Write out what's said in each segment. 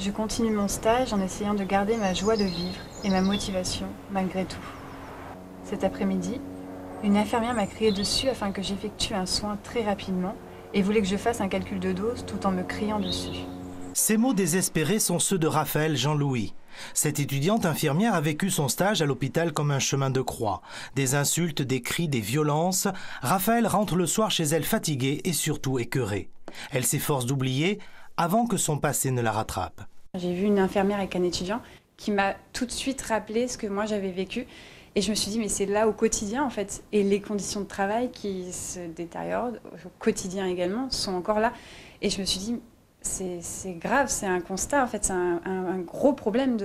Je continue mon stage en essayant de garder ma joie de vivre et ma motivation malgré tout. Cet après-midi, une infirmière m'a crié dessus afin que j'effectue un soin très rapidement et voulait que je fasse un calcul de dose tout en me criant dessus. Ces mots désespérés sont ceux de Raphaël Jean-Louis. Cette étudiante infirmière a vécu son stage à l'hôpital comme un chemin de croix. Des insultes, des cris, des violences. Raphaël rentre le soir chez elle fatiguée et surtout écœurée. Elle s'efforce d'oublier avant que son passé ne la rattrape. J'ai vu une infirmière avec un étudiant qui m'a tout de suite rappelé ce que moi j'avais vécu. Et je me suis dit, mais c'est là au quotidien en fait. Et les conditions de travail qui se détériorent au quotidien également sont encore là. Et je me suis dit, c'est grave, c'est un constat, en fait, c'est un gros problème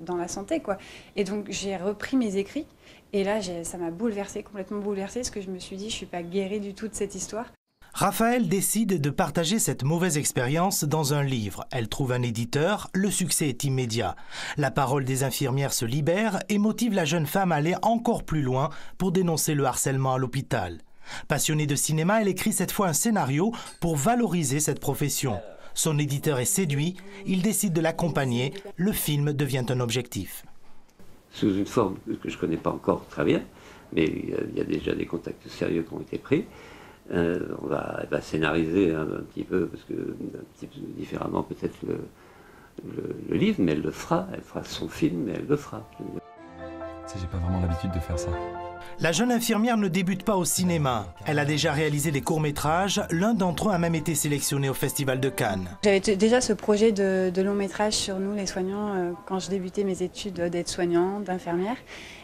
dans la santé, quoi. Et donc j'ai repris mes écrits et là ça m'a bouleversée, complètement bouleversée, parce que je me suis dit, je ne suis pas guérie du tout de cette histoire. Raphaël décide de partager cette mauvaise expérience dans un livre. Elle trouve un éditeur, le succès est immédiat. La parole des infirmières se libère et motive la jeune femme à aller encore plus loin pour dénoncer le harcèlement à l'hôpital. Passionnée de cinéma, elle écrit cette fois un scénario pour valoriser cette profession. Son éditeur est séduit, il décide de l'accompagner, le film devient un objectif. Sous une forme que je ne connais pas encore très bien, mais il y a déjà des contacts sérieux qui ont été pris. Elle va scénariser un petit peu, parce que un petit peu différemment peut-être le livre, mais elle fera son film, mais elle le fera. J'ai pas vraiment l'habitude de faire ça. La jeune infirmière ne débute pas au cinéma. Elle a déjà réalisé des courts-métrages, l'un d'entre eux a même été sélectionné au Festival de Cannes. J'avais déjà ce projet de long métrage sur nous les soignants quand je débutais mes études d'aide-soignant, d'infirmière.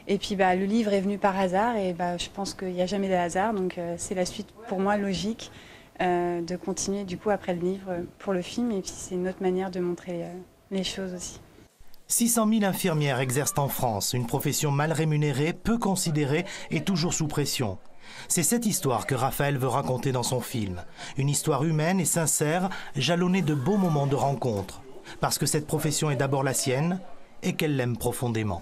Et puis le livre est venu par hasard et je pense qu'il n'y a jamais de hasard, donc c'est la suite pour moi logique de continuer du coup après le livre pour le film, et puis c'est une autre manière de montrer les choses aussi. 600 000 infirmières exercent en France, une profession mal rémunérée, peu considérée et toujours sous pression. C'est cette histoire que Raphaël veut raconter dans son film. Une histoire humaine et sincère, jalonnée de beaux moments de rencontre. Parce que cette profession est d'abord la sienne et qu'elle l'aime profondément.